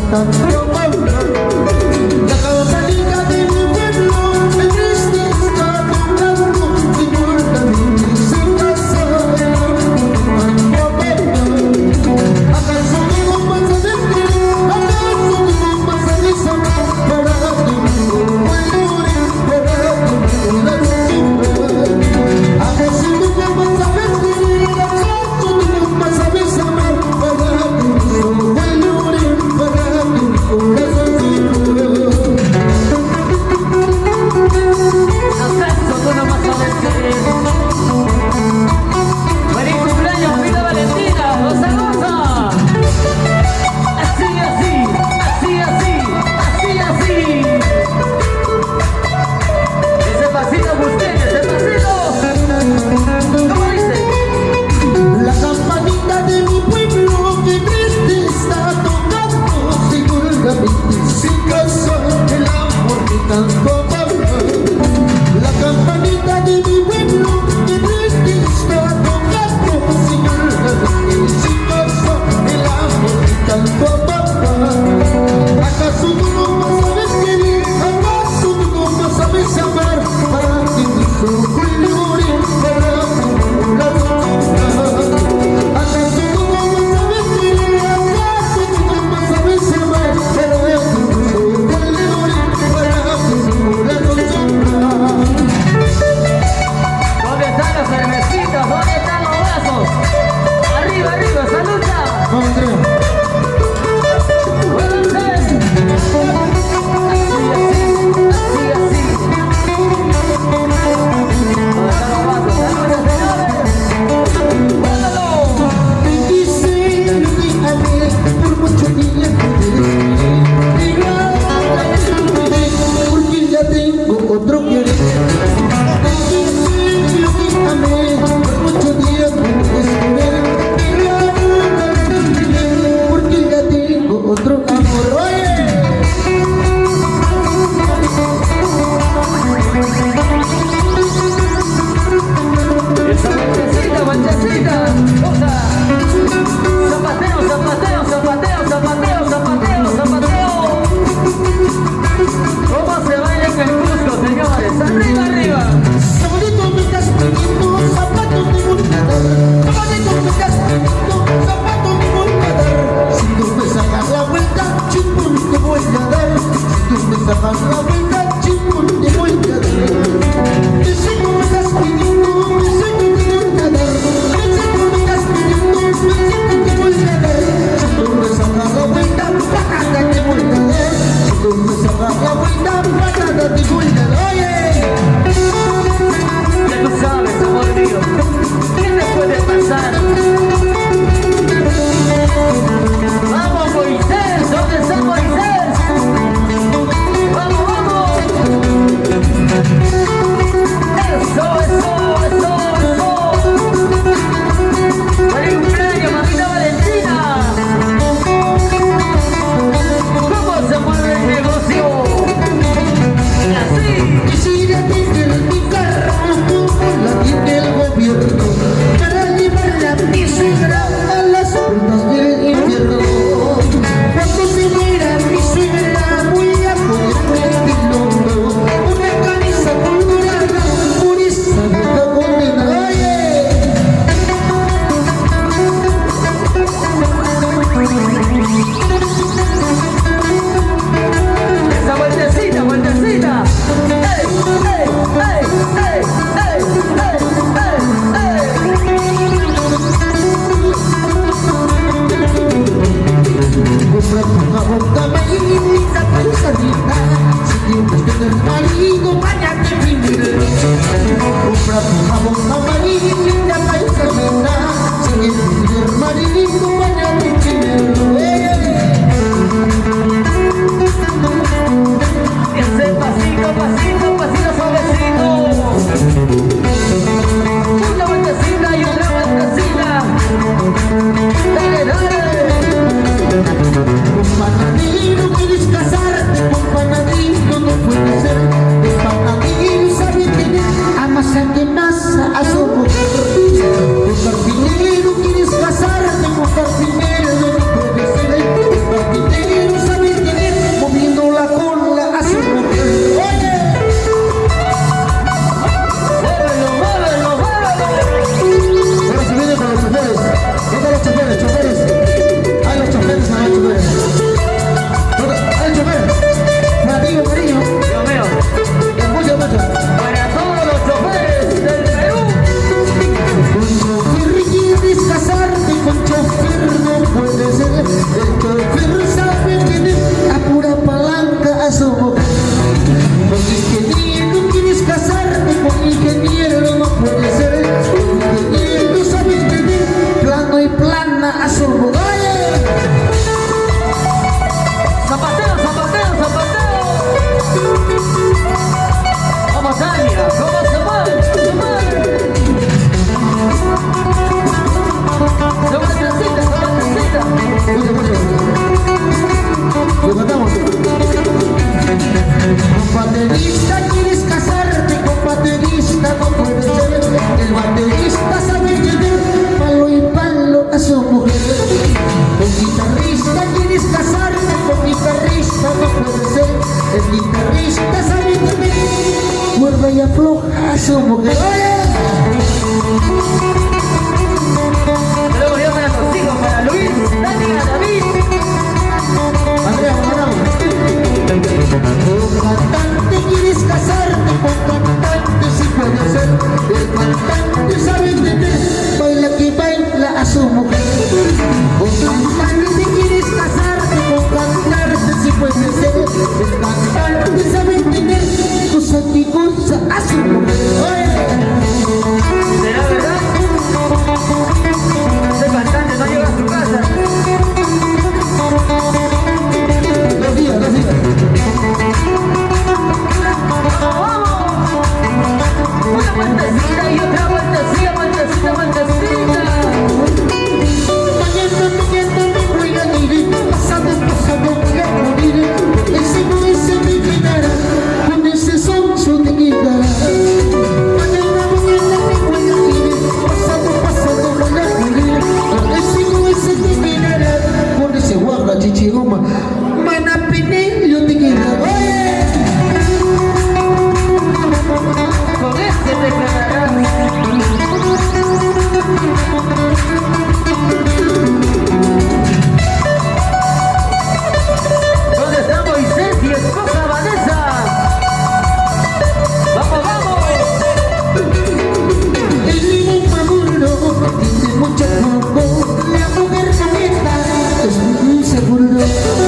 tanto valor. La campanita de mi pueblo me triste está tocando, señor David, se casa el tanto valor. ¿Acaso tú no vas a sentir? ¿Acaso tú no vas a desamar? Para tu mundo puedo morir, para tu mundo la sombra. ¿Acaso tú no vas a sentir? ¿Acaso tú no vas a desamar? Para tu mundo puedo morir, para tu mundo la sombra. ¿Acaso tú no vas a sentir? ¡Feliz cumpleaños, mamita Valentina! ¡Goza, goza! Así, así, así, así, así, así. Ese pasito por ustedes, ese pasito. ¿Cómo dice? La campanita de mi pueblo que triste está tocando, seguramente se casa el amor de tanto valor. La campanita de mi pueblo que triste está tocando, seguramente se casa el amor de tanto valor. ¿Acaso tú no vas a querer? ¿Acaso tú no vas a amar? Para que mi hijo pueda morir, para que la sombra. ¿Acaso tú no vas a querer? ¿Acaso tú no vas a amar? Para que mi hijo pueda morir, para que la sombra. ¿Dónde están las cervecitas? ¿Dónde están los vasos? ¡Arriba, arriba! ¡Saluda! Vamos, Andrea. ¡Muévanse! Así, así, así, así. ¿Dónde están los vasos? ¡Saludos, señores! ¡Muévalo! Me dice que te amé por mucho tiempo, pero ahora te olvidé porque ya tengo otro querer. Me dice que te amé por mucho tiempo, pero ahora te olvidé porque ya tengo otro amor. Oye. ¡Esa vueltecita, vueltecita! ¡Osa! ¡Zapateo, zapateo, zapateo, zapateo, zapateo, zapateo! ¿Cómo se baila en el Cusco, señores? ¡Arriba, arriba! Sabadito me estás pidiendo, zapatos me voy a dar. Sabadito me estás pidiendo, zapatos me voy a dar. Si tú me sacas la vuelta, chingón te voy a dar. Si tú me sacas la vuelta, chingón te voy a dar. Ese que me estás pidiendo, ese que te voy a dar. Ese que me estás pidiendo, ese que te voy a dar. Si tú me sacas la vuelta, pagada te voy a dar. Si tú me sacas la vuelta, pagada te voy a dar. Oye. Ya tú sabes, amor mío, ¿qué te puede pasar? ¡Vamos, Moisés! ¿Dónde está Moisés? ¡Vamos, vamos! ¡Eso, eso, eso, eso! ¡Feliz cumpleaños, mamita Valentina! ¿Cómo se mueve el negocio? ¡Así! Quisiera tener mi carro como la tiene el gobierno para llevarla a mi suegra a las puertas del infierno. Cuando se muera mi suegra voy a ponerme en el hombro una camisa colorada por esa vieja condena. Oye. ¡Esa vueltecita, vueltecita! ¡Ey, ey, ey, ey, ey, ey, ey, Compra tu jabón camarita para salida. Si tienes que tener marido, bañate primero. Compra tu jabón camarita para salida. Si tienes que tener marido, bañate primero. ¡Ese pasito, pasito, pasito suavecito! ¡Una vueltecita y otra vueltecita! ¡Dale, dale! Con panadero quieres casarte, con panadero no puede ser. El panadero sabe tener amasarte masa a su mujer. su mujer. Luego ya para los hijos, para Luis, Tania, David. Andrea, con cantante quieres casarte, con cantante si puede ser. El cantante sabe entender, baila que baila a su mujer. Con cantante quieres casarte, con cantante si puede ser. El cantante sabe entender, cosa que goza a su mujer. ¿Será verdad? Ese cantante no llega a su casa. Dos días. ¡Vamos! Una vueltecita y otra vueltecita, vueltecita. Mañana me voy a ir, pasado voy a morir. Ese no me quedará, con ese son te quedará. Mañana me voy a ir, pasado voy a morir. Ese te quedará, con ese guarda chichigoma. Mana Pinello te quedará. Con este te quedarás. ¿Dónde está Moisés y esposa Vanessa? ¡Vamos! El limón maduro tiene mucho jugo. La mujer bonita es muy seguro.